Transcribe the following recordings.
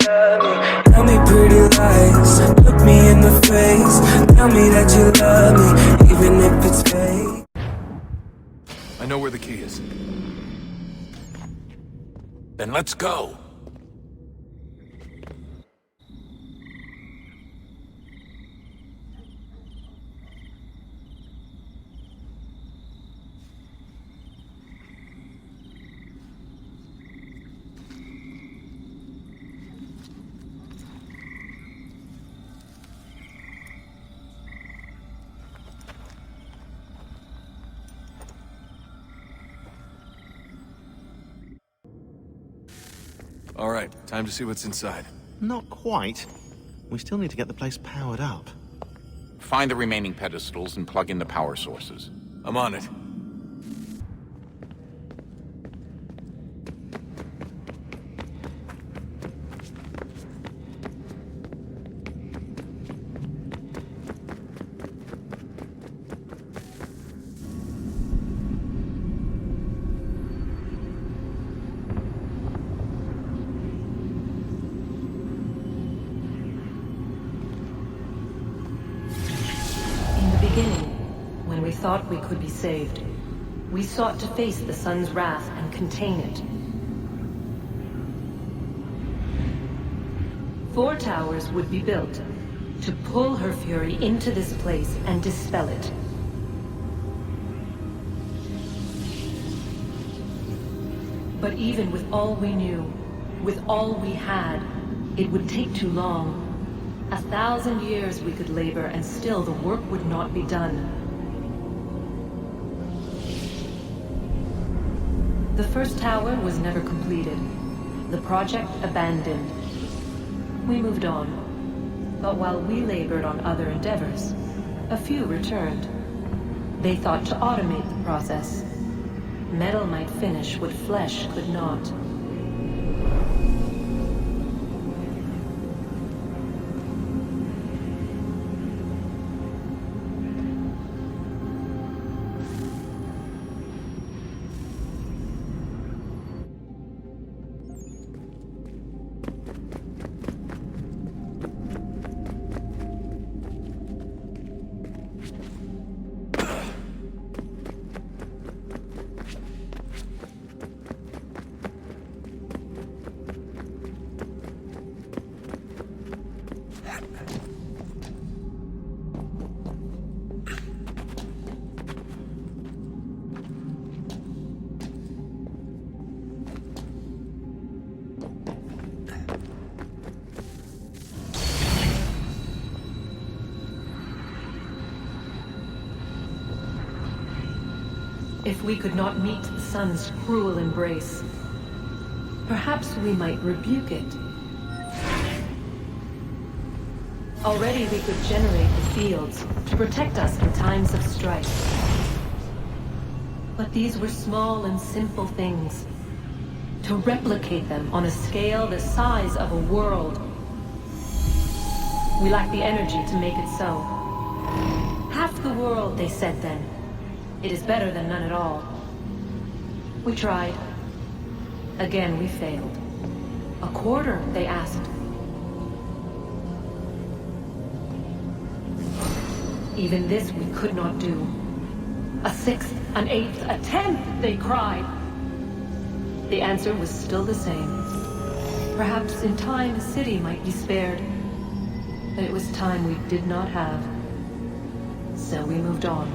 love me. Tell me pretty lies, look me in the face. Tell me that you love me, even if it's fake. I know where the key is. Then let's go! All right, time to see what's inside. Not quite. We still need to get the place powered up. Find the remaining pedestals and plug in the power sources. I'm on it. When we thought we could be saved, we sought to face the sun's wrath and contain it. 4 towers would be built to pull her fury into this place and dispel it. But even with all we knew, with all we had, it would take too long. 1,000 years we could labor and still the work would not be done. The first tower was never completed. The project abandoned. We moved on. But while we labored on other endeavors, a few returned. They thought to automate the process. Metal might finish what flesh could not. If we could not meet the sun's cruel embrace, perhaps we might rebuke it. Already we could generate the fields to protect us in times of strife. But these were small and simple things. To replicate them on a scale the size of a world, we lack the energy to make it so. Half the world, they said then. It is better than none at all. We tried. Again, we failed. A quarter, they asked. Even this we could not do. A 1/6, an 1/8, a 1/10, they cried. The answer was still the same. Perhaps in time a city might be spared. But it was time we did not have. So we moved on.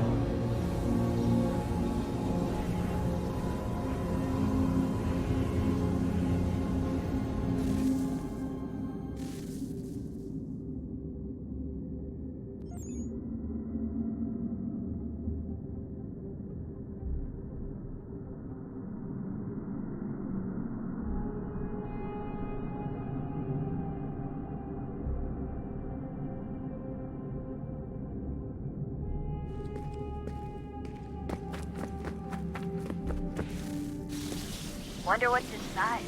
Wonder what's inside.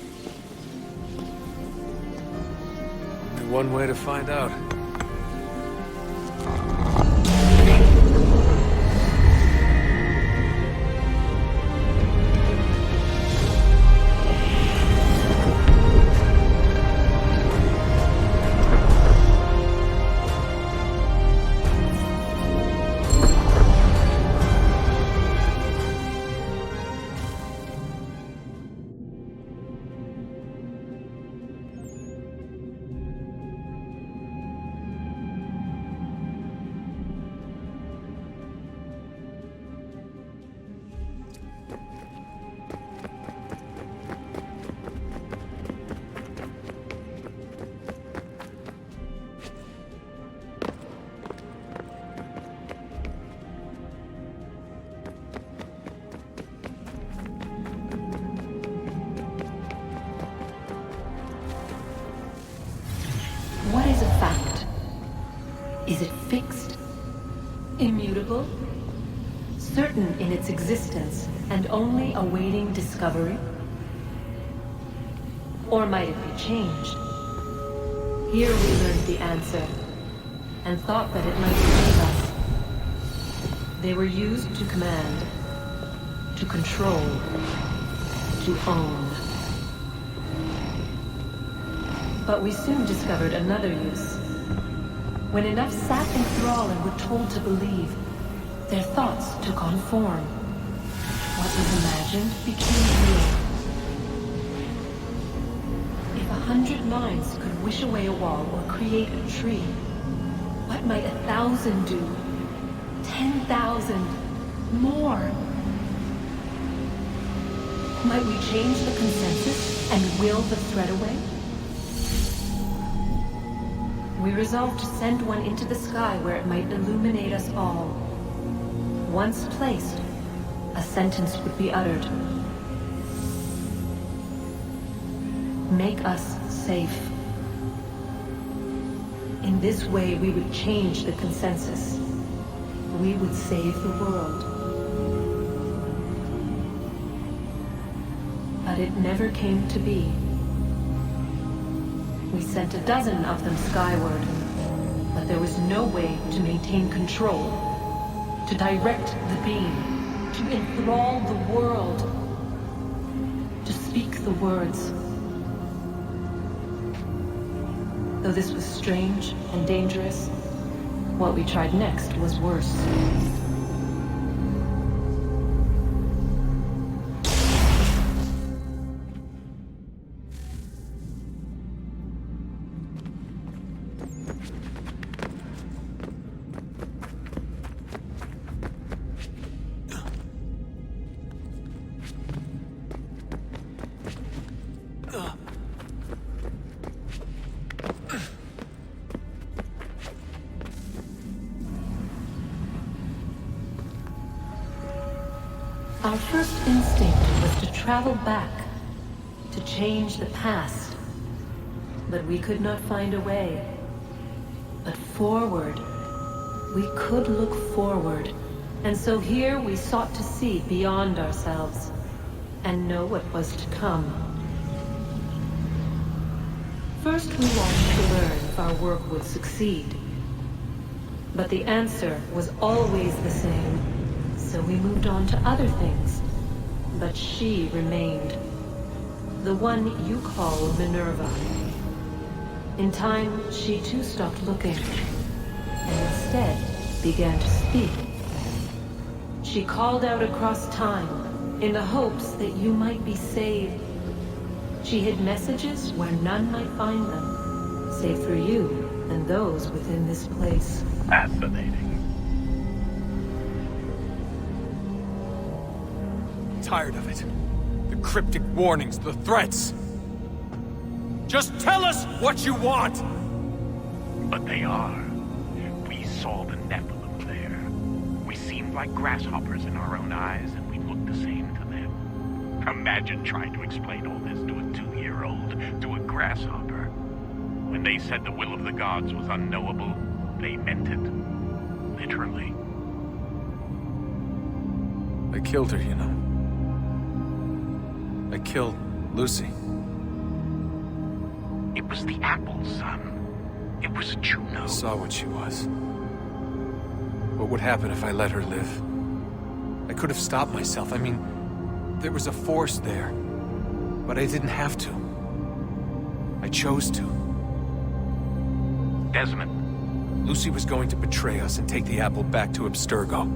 Only one way to find out. Is it fixed? Immutable? Certain in its existence and only awaiting discovery? Or might it be changed? Here we learned the answer, and thought that it might save us. They were used to command, to control, to own. But we soon discovered another use. When enough sat in thrall and were told to believe, their thoughts took on form. What was imagined became real. If 100 minds could wish away a wall or create a tree, what might 1,000 do? 10,000? More? Might we change the consensus and will the threat away? We resolved to send one into the sky where it might illuminate us all. Once placed, a sentence would be uttered. Make us safe. In this way, we would change the consensus. We would save the world. But it never came to be. We sent a dozen of them skyward, but there was no way to maintain control, to direct the beam, to enthrall the world, to speak the words. Though this was strange and dangerous, what we tried next was worse. Our first instinct was to travel back, to change the past. But we could not find a way. But forward, we could look forward. And so here we sought to see beyond ourselves and know what was to come. First we wanted to learn if our work would succeed. But the answer was always the same. So we moved on to other things. But she remained. The one you call Minerva. In time, she too stopped looking. And instead began to speak. She called out across time in the hopes that you might be saved. She hid messages where none might find them, save for you and those within this place. Fascinating. Tired of it. The cryptic warnings, the threats. Just tell us what you want! But they are. We saw the Nephilim there. We seemed like grasshoppers in our own eyes, and we looked the same to them. Imagine trying to explain all this to a 2-year-old, to a grasshopper. When they said the will of the gods was unknowable, they meant it. Literally. I killed her, you know. I killed Lucy. It was the apple, son. It was Juno. I saw what she was. What would happen if I let her live? I could have stopped myself. I mean, there was a force there. But I didn't have to. I chose to. Desmond. Lucy was going to betray us and take the apple back to Abstergo.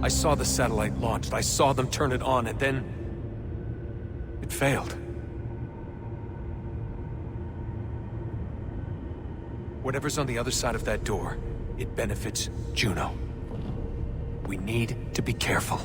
I saw the satellite launched. I saw them turn it on, and then it failed. Whatever's on the other side of that door, it benefits Juno. We need to be careful.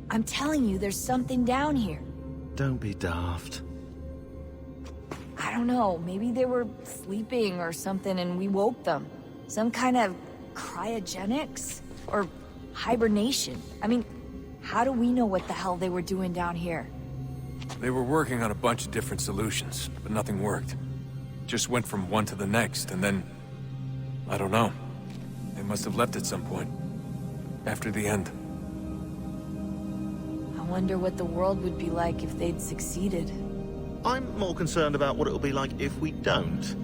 I'm telling you, there's something down here. Don't be daft. I don't know, maybe they were sleeping or something and we woke them. Some kind of cryogenics? Or hibernation. I mean, how do we know what the hell they were doing down here? They were working on a bunch of different solutions, but nothing worked. Just went from one to the next, and then... I don't know. They must have left at some point. After the end. I wonder what the world would be like if they'd succeeded. I'm more concerned about what it'll be like if we don't.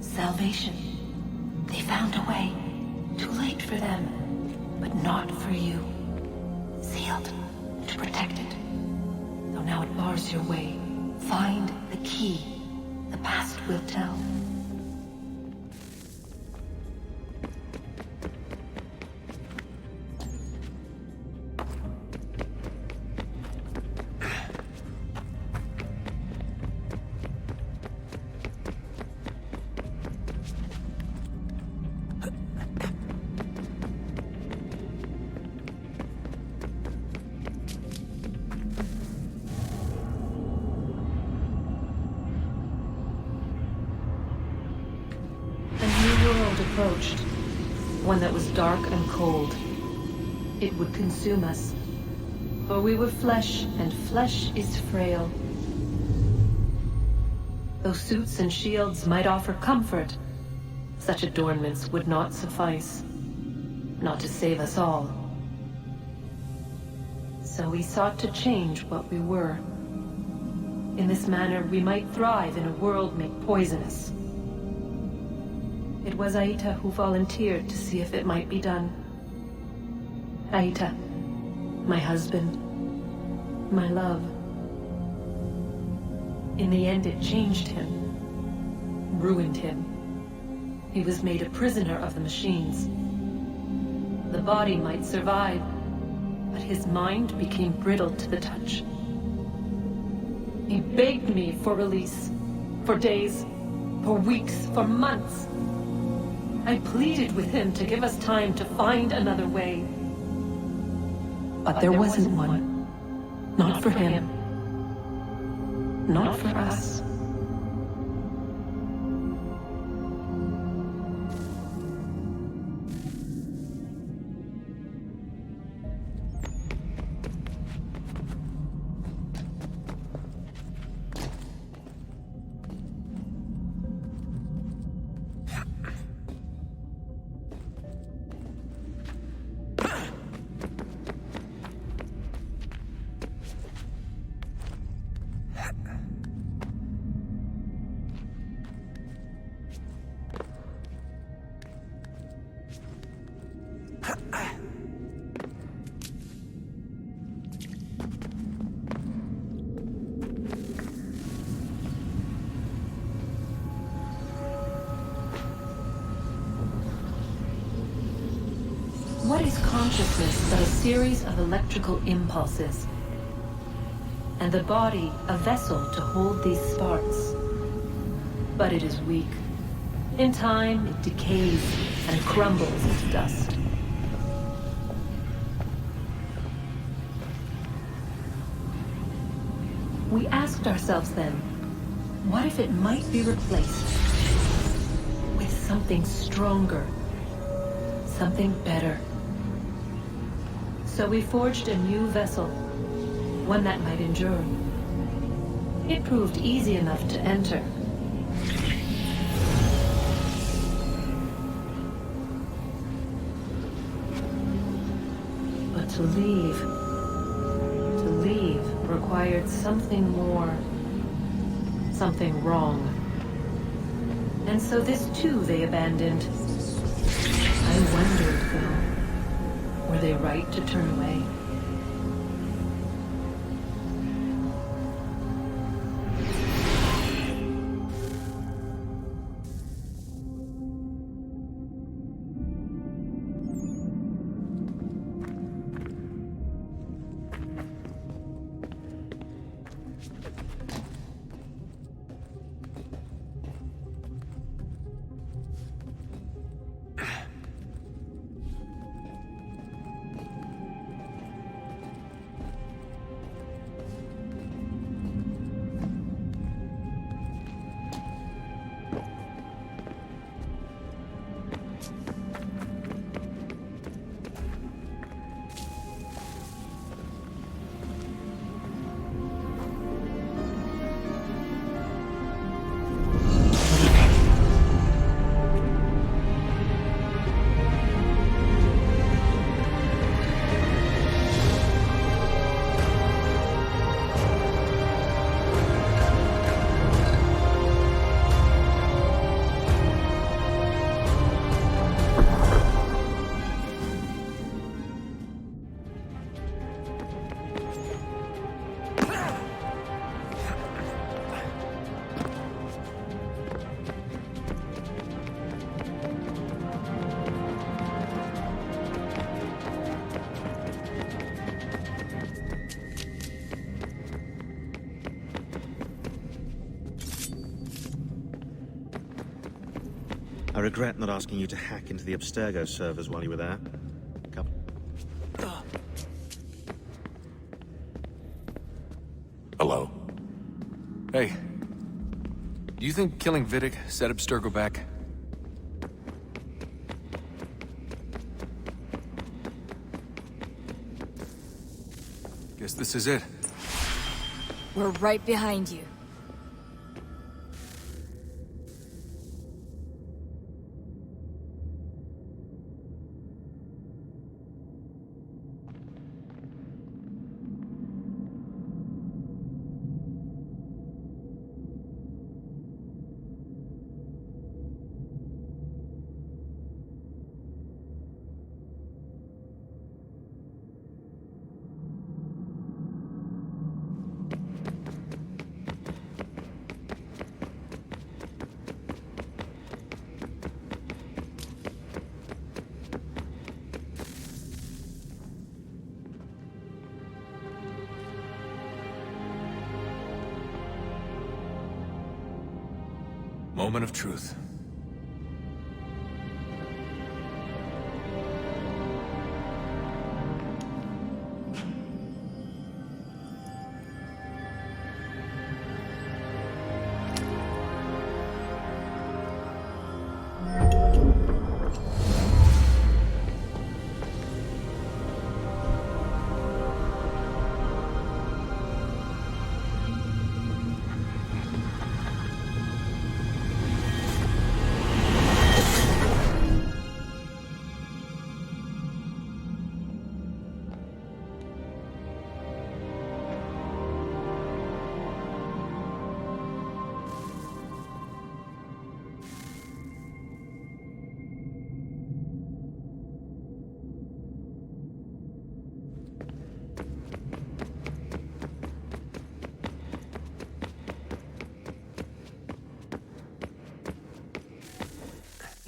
Salvation. They found a way. Too late for them, but not for you. Sealed to protect it. Though now it bars your way. Find the key. The past will tell. Approached. One that was dark and cold. It would consume us. For we were flesh, and flesh is frail. Though suits and shields might offer comfort, such adornments would not suffice. Not to save us all. So we sought to change what we were. In this manner, we might thrive in a world made poisonous. It was Aita who volunteered to see if it might be done. Aita, my husband, my love. In the end, it changed him, ruined him. He was made a prisoner of the machines. The body might survive, but his mind became brittle to the touch. He begged me for release, for days, for weeks, for months. I pleaded with him to give us time to find another way. But there wasn't one. Not for him. Not for us. What is consciousness but a series of electrical impulses? And the body a vessel to hold these sparks. But it is weak. In time, it decays and crumbles into dust. We asked ourselves then, what if it might be replaced with something stronger, something better? So we forged a new vessel, one that might endure. It proved easy enough to enter. But to leave required something more, something wrong. And so this too they abandoned. I wondered, though, were they right to turn away? I regret not asking you to hack into the Abstergo servers while you were there. Come. Hello? Hey. Do you think killing Vidic set Abstergo back? Guess this is it. We're right behind you. Moment of truth.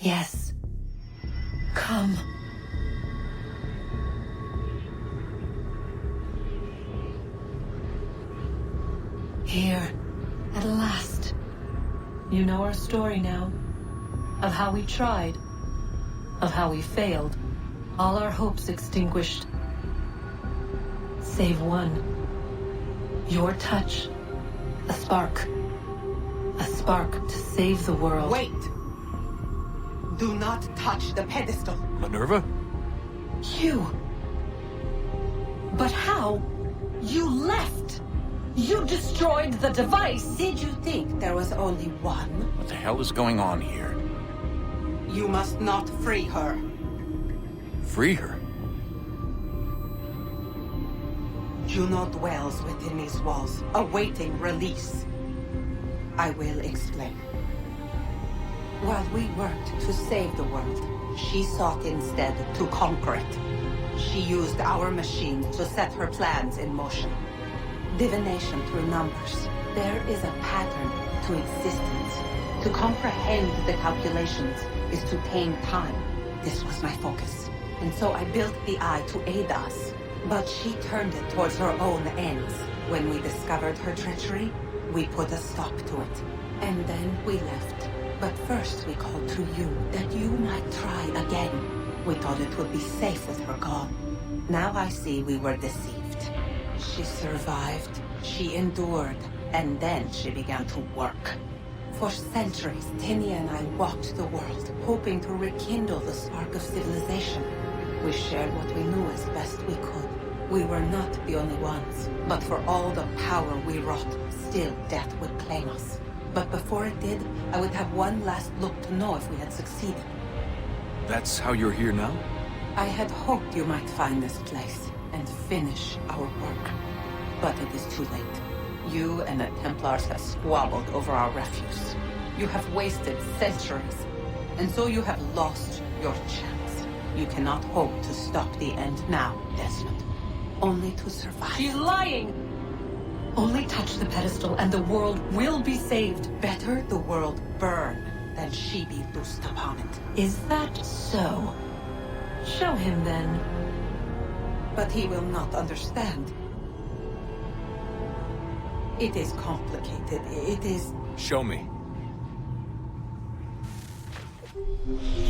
Yes. Come. Here, at last. You know our story now. Of how we tried. Of how we failed. All our hopes extinguished. Save one. Your touch. A spark. A spark to save the world. Wait! Do not touch the pedestal. Minerva? You. But how? You left! You destroyed the device! Did you think there was only one? What the hell is going on here? You must not free her. Free her? Juno dwells within these walls, awaiting release. I will explain. While we worked to save the world, she sought instead to conquer it. She used our machine to set her plans in motion. Divination through numbers. There is a pattern to existence. To comprehend the calculations is to tame time. This was my focus. And so I built the eye to aid us. But she turned it towards her own ends. When we discovered her treachery, we put a stop to it. And then we left. But first we called to you, that you might try again. We thought it would be safe with her gone. Now I see we were deceived. She survived, she endured, and then she began to work. For centuries, Tinia and I walked the world, hoping to rekindle the spark of civilization. We shared what we knew as best we could. We were not the only ones, but for all the power we wrought, still death would claim us. But before it did, I would have one last look to know if we had succeeded. That's how you're here now? I had hoped you might find this place and finish our work. But it is too late. You and the Templars have squabbled over our refuse. You have wasted centuries, and so you have lost your chance. You cannot hope to stop the end now, Desmond. Only to survive. She's lying! Only touch the pedestal and the world will be saved. Better the world burn than she be loosed upon it. Is that so? Show him then. But he will not understand. It is complicated. It is... Show me.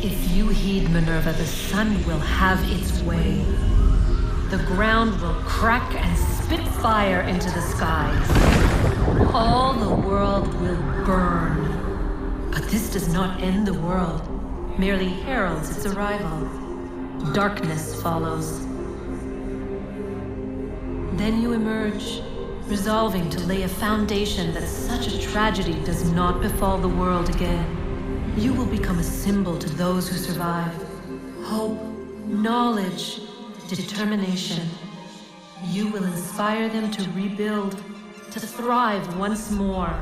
If you heed Minerva, the sun will have its way. The ground will crack and spit fire into the skies. All the world will burn. But this does not end the world, merely heralds its arrival. Darkness follows. Then you emerge, resolving to lay a foundation that such a tragedy does not befall the world again. You will become a symbol to those who survive. Hope, knowledge, determination. You will inspire them to rebuild, to thrive once more.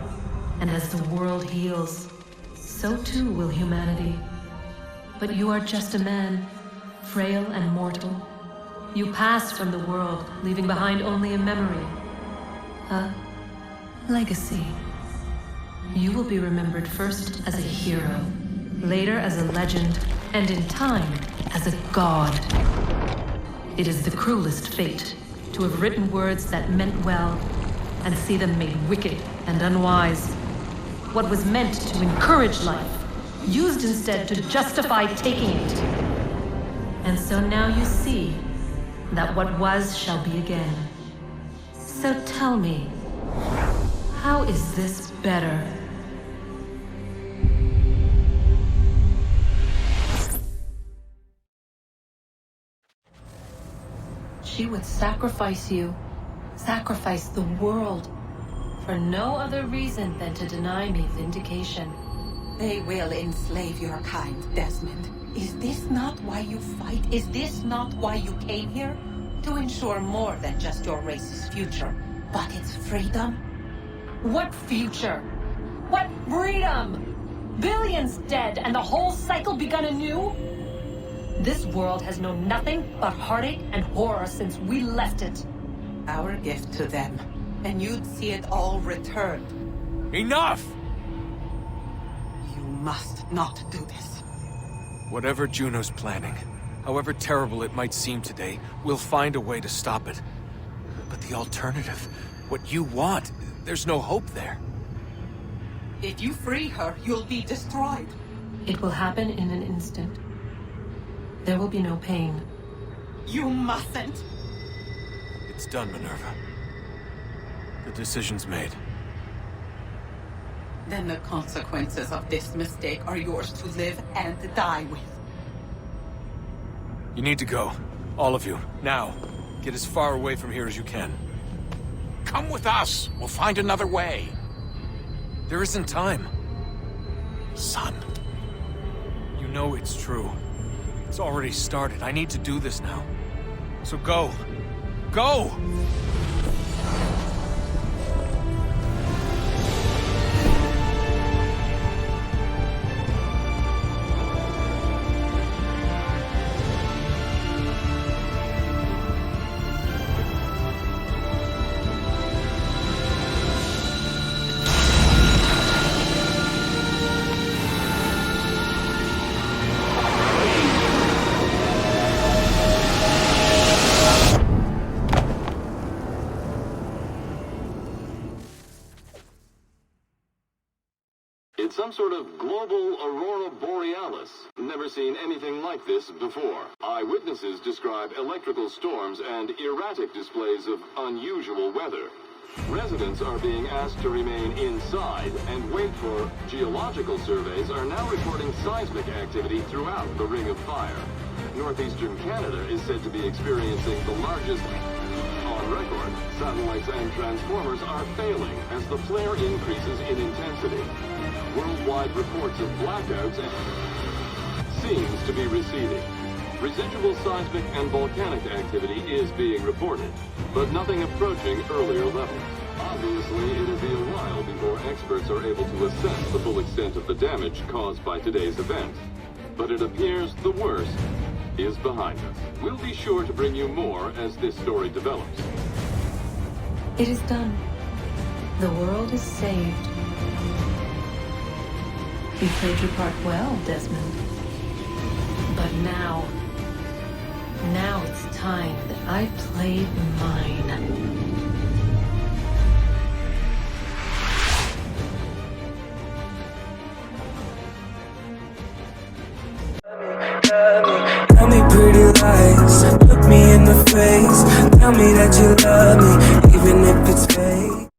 And as the world heals, so too will humanity. But you are just a man, frail and mortal. You pass from the world, leaving behind only a memory. A legacy. You will be remembered first as a hero, later as a legend, and in time, as a god. It is the cruelest fate to have written words that meant well, and see them made wicked and unwise. What was meant to encourage life, used instead to justify taking it. And so now you see that what was shall be again. So tell me, how is this better? She would sacrifice you, sacrifice the world, for no other reason than to deny me vindication. They will enslave your kind, Desmond. Is this not why you fight? Is this not why you came here? To ensure more than just your race's future, but its freedom? What future? What freedom? Billions dead and the whole cycle begun anew? This world has known nothing but heartache and horror since we left it. Our gift to them, and you'd see it all returned. Enough! You must not do this. Whatever Juno's planning, however terrible it might seem today, we'll find a way to stop it. But the alternative, what you want, there's no hope there. If you free her, you'll be destroyed. It will happen in an instant. There will be no pain. You mustn't. It's done, Minerva. The decision's made. Then the consequences of this mistake are yours to live and die with. You need to go. All of you. Now. Get as far away from here as you can. Come with us. We'll find another way. There isn't time. Son. You know it's true. It's already started. I need to do this now. So go. Go! It's some sort of global aurora borealis. Never seen anything like this before. Eyewitnesses describe electrical storms and erratic displays of unusual weather. Residents are being asked to remain inside and wait for geological surveys are now reporting seismic activity throughout the Ring of Fire. Northeastern Canada is said to be experiencing the largest on record. Satellites and transformers are failing as the flare increases in intensity. Worldwide reports of blackouts seems to be receding. Residual seismic and volcanic activity is being reported, but nothing approaching earlier levels. Obviously, it'll be a while before experts are able to assess the full extent of the damage caused by today's event. But it appears the worst is behind us. We'll be sure to bring you more as this story develops. It is done. The world is saved. You played your part well, Desmond. But now it's time that I played mine. that you love me,